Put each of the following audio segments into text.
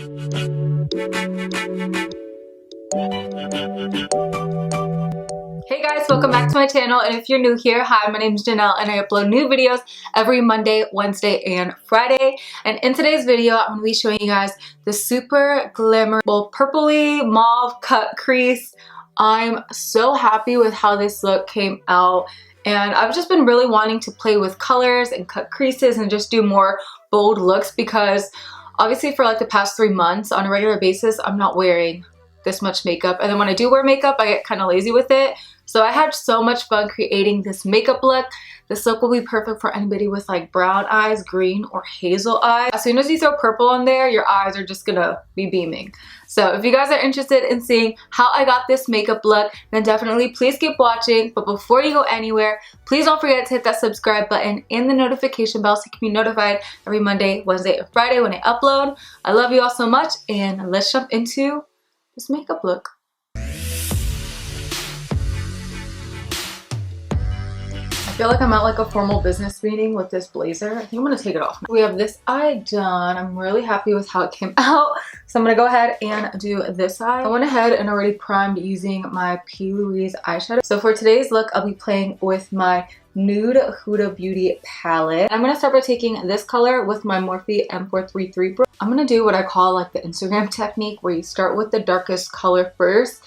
Hey guys, welcome back to my channel, and if you're new here, hi, my name is Janelle and I upload new videos every Monday, Wednesday, and Friday. And in today's video, I'm going to be showing you guys the super glamorous purpley mauve cut crease. I'm so happy with how this look came out, and I've just been really wanting to play with colors and cut creases and just do more bold looks because obviously for like the past 3 months on a regular basis, I'm not wearing this much makeup, and then when I do wear makeup, I get kind of lazy with it. So I had so much fun creating this makeup look. This look will be perfect for anybody with like brown eyes, green, or hazel eyes. As soon as you throw purple on there, your eyes are just gonna be beaming. So if you guys are interested in seeing how I got this makeup look, then definitely please keep watching. But before you go anywhere, please don't forget to hit that subscribe button and the notification bell so you can be notified every Monday, Wednesday, and Friday when I upload. I love you all so much, and let's jump into this makeup look. I feel like I'm at like a formal business meeting with this blazer. I think I'm gonna take it off now. We have this eye done. I'm really happy with how it came out. So I'm gonna go ahead and do this eye. I went ahead and already primed using my P. Louise eyeshadow. So for today's look, I'll be playing with my Nude Huda Beauty palette. I'm gonna start by taking this color with my Morphe M433 brush. I'm gonna do what I call like the Instagram technique, where you start with the darkest color first.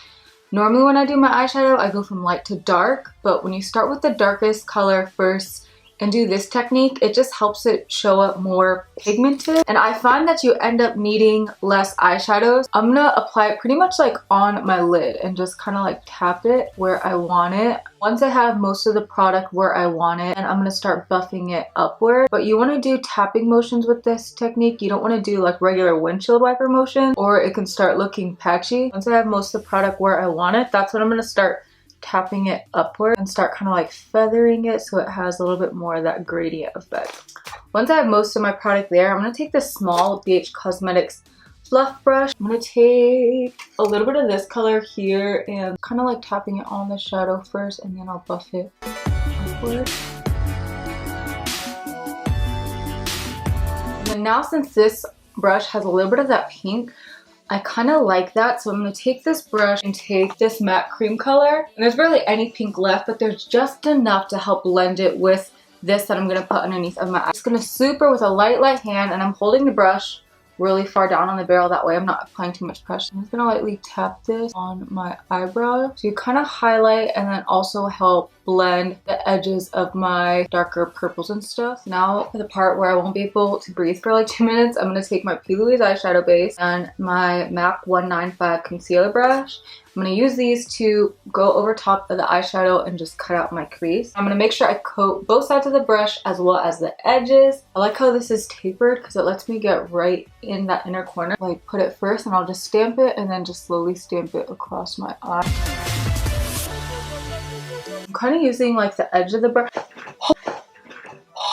Normally when I do my eyeshadow, I go from light to dark, but when you start with the darkest color first and do this technique, it just helps it show up more pigmented. And I find that you end up needing less eyeshadows. I'm gonna apply it pretty much like on my lid and just kind of like tap it where I want it. Once I have most of the product where I want it, and I'm gonna start buffing it upward. But you wanna do tapping motions with this technique. You don't wanna do like regular windshield wiper motion, or it can start looking patchy. Once I have most of the product where I want it, that's when I'm gonna start tapping it upward and start kind of like feathering it so it has a little bit more of that gradient effect. Once I have most of my product there, I'm going to take this small BH Cosmetics fluff brush. I'm going to take a little bit of this color here and kind of like tapping it on the shadow first, and then I'll buff it upward. And then now, since this brush has a little bit of that pink, I kind of like that, so I'm going to take this brush and take this matte cream color. And there's barely any pink left, but there's just enough to help blend it with this that I'm going to put underneath of my eye. I'm just going to super with a light hand, and I'm holding the brush really far down on the barrel. That way I'm not applying too much pressure. I'm just going to lightly tap this on my eyebrow to kind of highlight and then also help blend the edges of my darker purples and stuff. Now for the part where I won't be able to breathe for like 2 minutes, I'm going to take my P. Louise eyeshadow base and my MAC 195 concealer brush. I'm going to use these to go over top of the eyeshadow and just cut out my crease. I'm going to make sure I coat both sides of the brush as well as the edges. I like how this is tapered because it lets me get right in that inner corner. Like put it first and I'll just stamp it and then just slowly stamp it across my eye. I'm kind of using like the edge of the brush.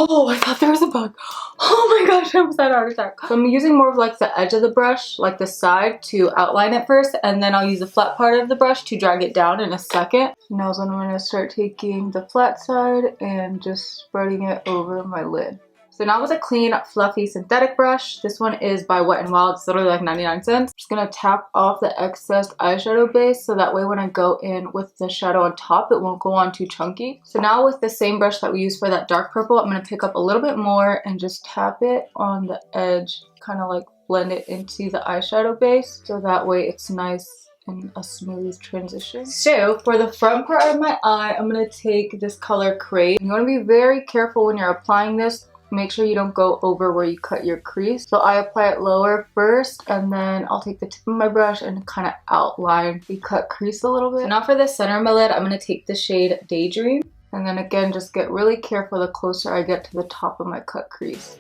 Oh, I thought there was a bug. Oh my gosh, I almost had a heart attack. So I'm using more of like the edge of the brush, like the side, to outline it first, and then I'll use the flat part of the brush to drag it down in a second. Now is when I'm going to start taking the flat side and just spreading it over my lid. So now with a clean, fluffy synthetic brush, this one is by Wet n Wild, it's literally like 99 cents. I'm just gonna tap off the excess eyeshadow base so that way when I go in with the shadow on top, it won't go on too chunky. So now with the same brush that we used for that dark purple, I'm gonna pick up a little bit more and just tap it on the edge, kind of like blend it into the eyeshadow base so that way it's nice and a smooth transition. So for the front part of my eye, I'm gonna take this color Creme. You wanna be very careful when you're applying this. Make sure you don't go over where you cut your crease. So I apply it lower first, and then I'll take the tip of my brush and kind of outline the cut crease a little bit. So now for the center of my lid, I'm going to take the shade Daydream. And then again, just get really careful the closer I get to the top of my cut crease.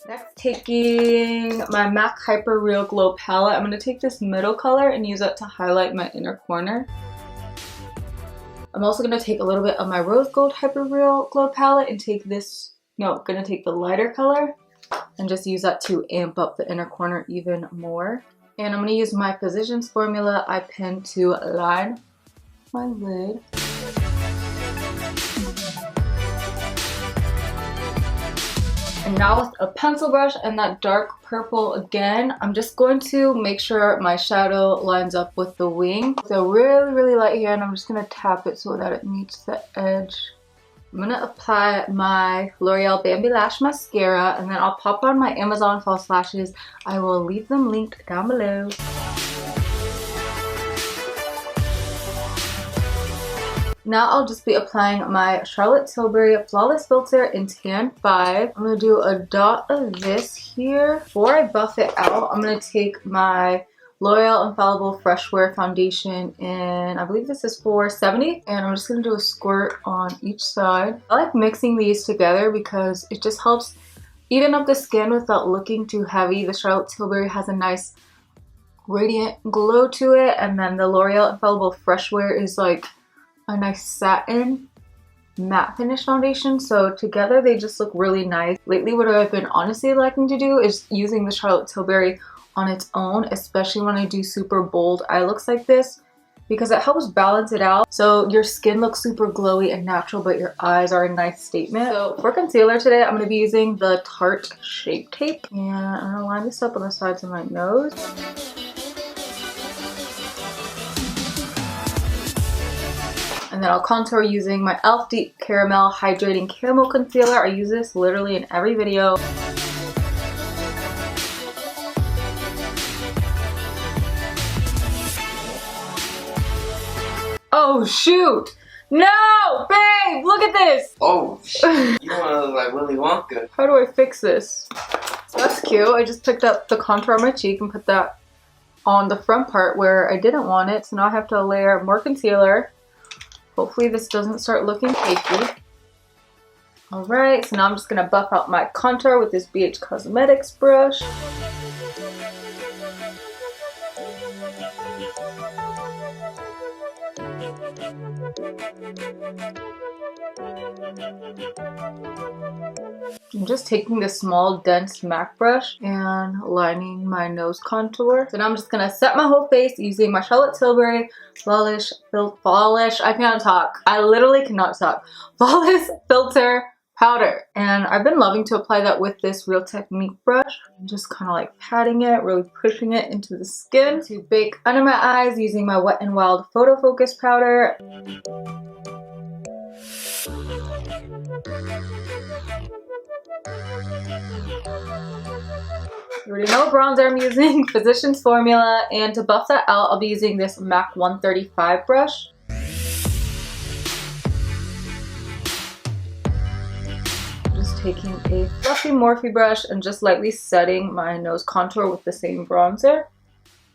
Next, taking my MAC Hyper Real Glow palette, I'm going to take this middle color and use that to highlight my inner corner. I'm also going to take a little bit of my Rose Gold Hyper Real Glow palette and take this, going to take the lighter color and just use that to amp up the inner corner even more. And I'm going to use my Physicians Formula eye pen to line my lid. And And now with a pencil brush and that dark purple again, I'm just going to make sure my shadow lines up with the wing. With a really light hand, I'm just going to tap it so that it meets the edge. I'm going to apply my L'Oreal Bambi Lash Mascara, and then I'll pop on my Amazon false lashes. I will leave them linked down below. Now I'll just be applying my Charlotte Tilbury Flawless Filter in Tan 5. I'm going to do a dot of this here. Before I buff it out, I'm going to take my L'Oreal Infallible Fresh Wear Foundation in, I believe this is 470. And I'm just going to do a squirt on each side. I like mixing these together because it just helps even up the skin without looking too heavy. The Charlotte Tilbury has a nice radiant glow to it. And then the L'Oreal Infallible Fresh Wear is like a nice satin matte finish foundation, so together they just look really nice. Lately what I've been honestly liking to do is using the Charlotte Tilbury on its own, especially when I do super bold eye looks like this, because it helps balance it out so your skin looks super glowy and natural but your eyes are a nice statement. So for concealer today, I'm going to be using the Tarte Shape Tape, and I'm going to line this up on the sides of my nose. And then I'll contour using my e.l.f. Deep Caramel Hydrating Caramel Concealer. I use this literally in every video. Oh shoot! No! Babe! Look at this! Oh shit. You wanna look like Willy Wonka. How do I fix this? So that's cute. I just picked up the contour on my cheek and put that on the front part where I didn't want it. So now I have to layer more concealer. Hopefully this doesn't start looking cakey. Alright, so now I'm just going to buff out my contour with this BH Cosmetics brush. I'm just taking this small dense MAC brush and lining my nose contour. So now I'm just gonna set my whole face using my Charlotte Tilbury Flawless, I can't talk. I literally cannot talk. Flawless Filter Powder. And I've been loving to apply that with this Real Technique brush. I'm just kind of like patting it, really pushing it into the skin. To bake under my eyes using my Wet n Wild Photo Focus Powder. You already know what bronzer I'm using, Physicians Formula, and to buff that out, I'll be using this MAC 135 brush. Just taking a fluffy Morphe brush and just lightly setting my nose contour with the same bronzer.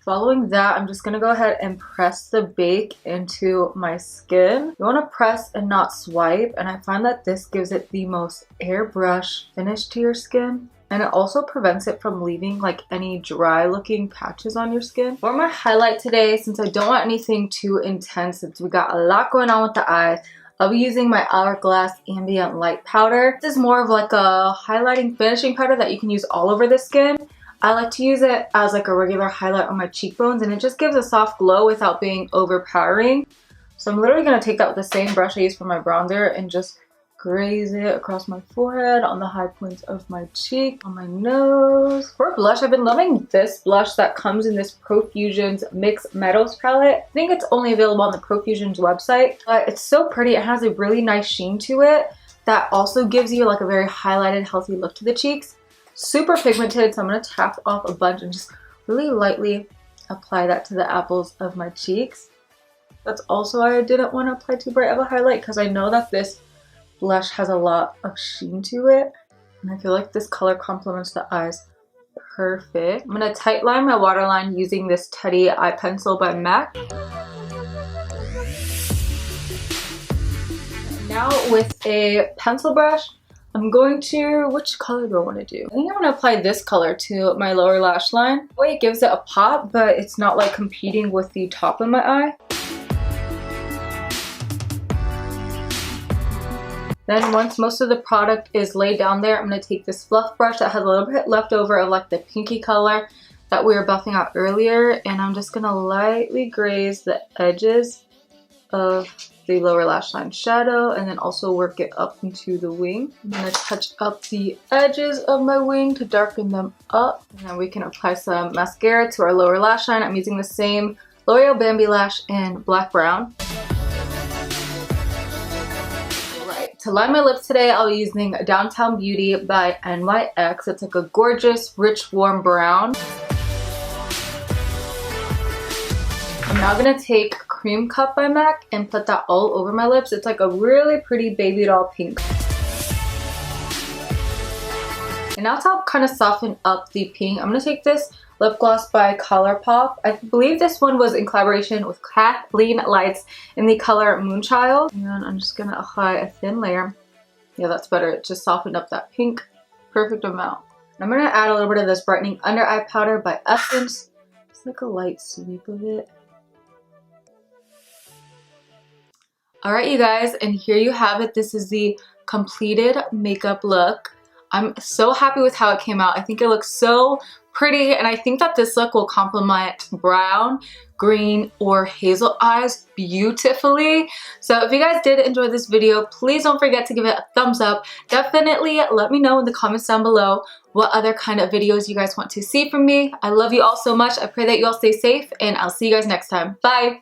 Following that, I'm just going to go ahead and press the bake into my skin. You want to press and not swipe, and I find that this gives it the most airbrush finish to your skin. And it also prevents it from leaving like any dry looking patches on your skin. For my highlight today, since I don't want anything too intense, since we got a lot going on with the eyes, I'll be using my Hourglass Ambient Light Powder. This is more of like a highlighting finishing powder that you can use all over the skin. I like to use it as like a regular highlight on my cheekbones, and it just gives a soft glow without being overpowering. So I'm literally going to take that with the same brush I use for my bronzer and just graze it across my forehead, on the high points of my cheek, on my nose. For blush, I've been loving this blush that comes in this Profusion's Mixed Meadows palette. I think it's only available on the Profusion's website, but it's so pretty. It has a really nice sheen to it that also gives you like a very highlighted, healthy look to the cheeks. Super pigmented, so I'm going to tap off a bunch and just really lightly apply that to the apples of my cheeks. That's also why I didn't want to apply too bright of a highlight, because I know that this blush has a lot of sheen to it, and I feel like this color complements the eyes perfect. I'm going to tight line my waterline using this Teddy Eye Pencil by MAC. Now with a pencil brush, I'm going to, which color do I want to do? I think I want to apply this color to my lower lash line. That way it gives it a pop, but it's not like competing with the top of my eye. Then once most of the product is laid down there, I'm going to take this fluff brush that has a little bit left over of like the pinky color that we were buffing out earlier, and I'm just going to lightly graze the edges of the lower lash line shadow and then also work it up into the wing. I'm gonna touch up the edges of my wing to darken them up. And then we can apply some mascara to our lower lash line. I'm using the same L'Oreal Bambi Lash in black brown. Alright, to line my lips today, I'll be using Downtown Beauty by NYX. It's like a gorgeous, rich, warm brown. I'm now gonna take Cream Cup by MAC and put that all over my lips. It's like a really pretty baby doll pink. And now to help kind of soften up the pink, I'm gonna take this lip gloss by ColourPop. I believe this one was in collaboration with Kathleen Lights in the color Moonchild. And I'm just gonna apply a thin layer. Yeah, that's better. It just softened up that pink. Perfect amount. And I'm gonna add a little bit of this brightening under eye powder by Essence. It's like a light sweep of it. Alright you guys, and here you have it. This is the completed makeup look. I'm so happy with how it came out. I think it looks so pretty, and I think that this look will complement brown, green, or hazel eyes beautifully. So if you guys did enjoy this video, please don't forget to give it a thumbs up. Definitely let me know in the comments down below what other kind of videos you guys want to see from me. I love you all so much. I pray that you all stay safe, and I'll see you guys next time. Bye!